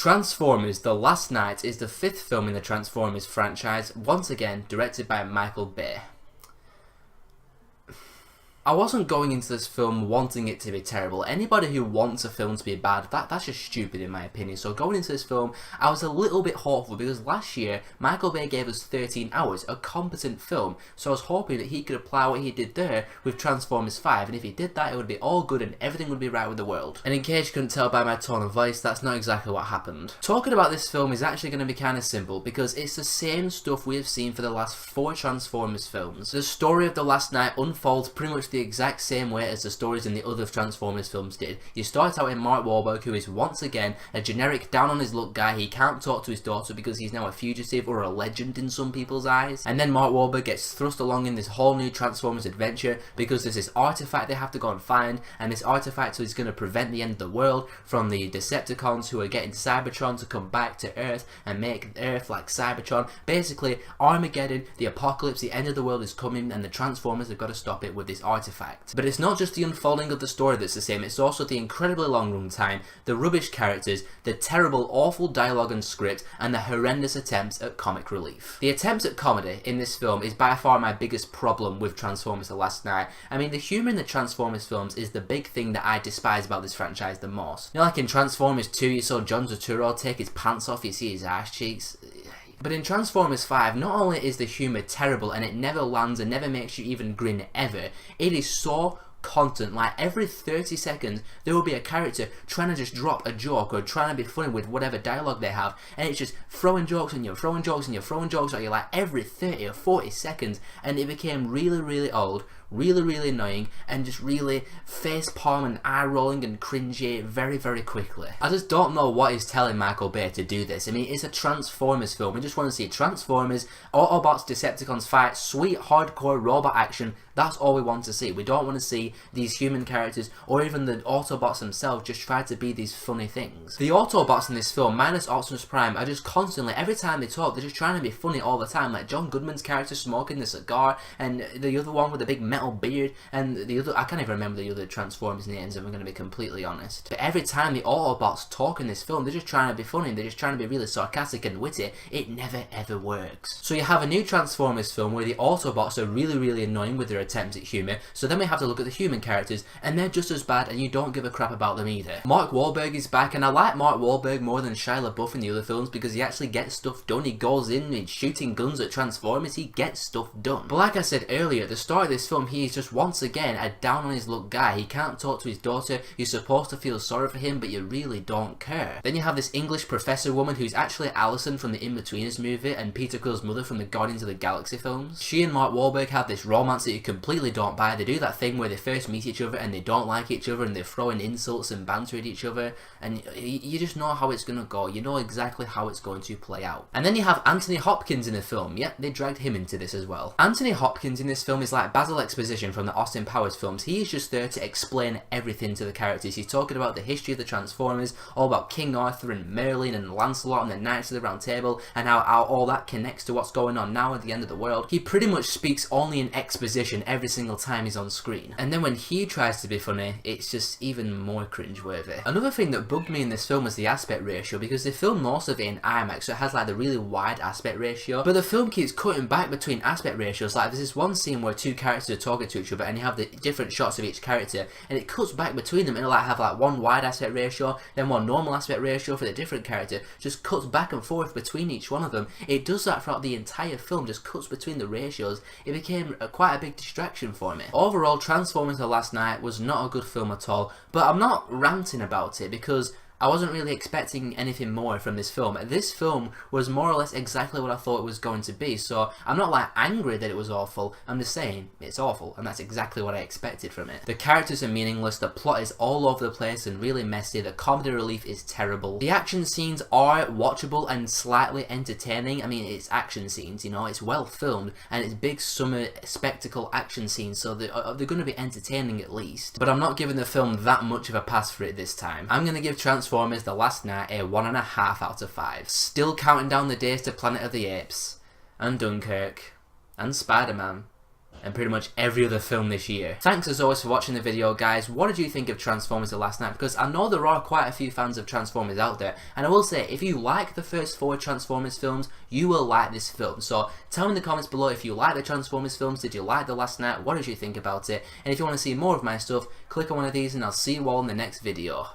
Transformers: The Last Knight is the 5th film in the Transformers franchise, once again directed by Michael Bay. I wasn't going into this film wanting it to be terrible. Anybody who wants a film to be bad, that's just stupid in my opinion. So going into this film, I was a little bit hopeful because last year, Michael Bay gave us 13 Hours, a competent film. So I was hoping that he could apply what he did there with Transformers 5. And if he did that, it would be all good and everything would be right with the world. And in case you couldn't tell by my tone of voice, that's not exactly what happened. Talking about this film is actually going to be kind of simple because it's the same stuff we have seen for the last 4 Transformers films. The story of The Last Knight unfolds pretty much the exact same way as the stories in the other Transformers films did. You start out in Mark Wahlberg, who is once again a generic down on his luck guy. He can't talk to his daughter because he's now a fugitive or a legend in some people's eyes. And then Mark Wahlberg gets thrust along in this whole new Transformers adventure because there's this artifact they have to go and find, and this artifact is going to prevent the end of the world from the Decepticons who are getting Cybertron to come back to Earth and make Earth like Cybertron. Basically, Armageddon, the apocalypse, the end of the world is coming, and the Transformers have got to stop it with this artifact. But it's not just the unfolding of the story that's the same, it's also the incredibly long run time, the rubbish characters, the terrible, awful dialogue and script, and the horrendous attempts at comic relief. The attempts at comedy in this film is by far my biggest problem with Transformers: The Last Knight. I mean, the humour in the Transformers films is the big thing that I despise about this franchise the most. You know, like in Transformers 2, you saw John Turturro take his pants off, you see his ass cheeks. But in Transformers 5, not only is the humour terrible and it never lands and never makes you even grin ever, it is so constant. Like every 30 seconds there will be a character trying to just drop a joke or trying to be funny with whatever dialogue they have, and it's just throwing jokes and you're throwing jokes and you're throwing jokes at you like every 30 or 40 seconds, and it became really old, really annoying, and just really face palm and eye rolling and cringy very quickly. I just don't know what is telling Michael Bay to do this. I mean, it's a Transformers film. We just want to see Transformers, Autobots, Decepticons fight, sweet hardcore robot action. That's all we want to see. We don't want to see these human characters or even the Autobots themselves just try to be these funny things. The Autobots in this film, minus Optimus Prime, are just constantly, every time they talk, they're just trying to be funny all the time. Like John Goodman's character smoking the cigar, and the other one with the big metal beard, and the other, I can't even remember the other Transformers names if I'm going to be completely honest. But every time the Autobots talk in this film, they're just trying to be funny, they're just trying to be really sarcastic and witty. It never ever works. So you have a new Transformers film where the Autobots are really annoying with their attempts at humour, so then we have to look at the human characters and they're just as bad and you don't give a crap about them either. Mark Wahlberg is back, and I like Mark Wahlberg more than Shia LaBeouf in the other films because he actually gets stuff done. He goes in and shooting guns at Transformers, he gets stuff done. But like I said earlier, at the start of this film, he is just once again a down on his luck guy. He can't talk to his daughter, you're supposed to feel sorry for him but you really don't care. Then you have this English professor woman who's actually Allison from the In-Betweeners movie and Peter Quill's mother from the Guardians of the Galaxy films. She and Mark Wahlberg have this romance that you completely don't buy. They do that thing where they first meet each other and they don't like each other and they're throwing insults and banter at each other, and you just know how it's gonna go. You know exactly how it's going to play out. And then you have Anthony Hopkins in the film. Yep, they dragged him into this as well. Anthony Hopkins in this film is like Basil Exposition from the Austin Powers films. He is just there to explain everything to the characters. He's talking about the history of the Transformers, all about King Arthur and Merlin and Lancelot and the Knights of the Round Table, and how all that connects to what's going on now at the end of the world. He pretty much speaks only in exposition every single time he's on screen. And then when he tries to be funny, it's just even more cringeworthy. Another thing that bugged me in this film was the aspect ratio, because they filmed most of it in IMAX, so it has like the really wide aspect ratio, but the film keeps cutting back between aspect ratios. Like there's this one scene where 2 characters are talking to each other and you have the different shots of each character, and it cuts back between them, and it'll like have like one wide aspect ratio, then one normal aspect ratio for the different character, just cuts back and forth between each one of them. It does that throughout the entire film, just cuts between the ratios. It became quite a big distraction for me. Overall, Transformers: The Last Knight was not a good film at all, but I'm not ranting about it because I wasn't really expecting anything more from this film. This film was more or less exactly what I thought it was going to be, so I'm not like angry that it was awful, I'm just saying it's awful, and that's exactly what I expected from it. The characters are meaningless, the plot is all over the place and really messy, the comedy relief is terrible. The action scenes are watchable and slightly entertaining. I mean, it's action scenes, you know, it's well filmed, and it's big summer spectacle action scenes, so they're going to be entertaining at least. But I'm not giving the film that much of a pass for it this time. I'm going to give Transformers: The Last Knight a 1.5 out of 5. Still counting down the days to Planet of the Apes, and Dunkirk, and Spider-Man, and pretty much every other film this year. Thanks as always for watching the video, guys. What did you think of Transformers The Last Knight? Because I know there are quite a few fans of Transformers out there, and I will say, if you like the first 4 Transformers films, you will like this film. So tell me in the comments below if you like the Transformers films, did you like The Last Knight, what did you think about it, and if you want to see more of my stuff, click on one of these and I'll see you all in the next video.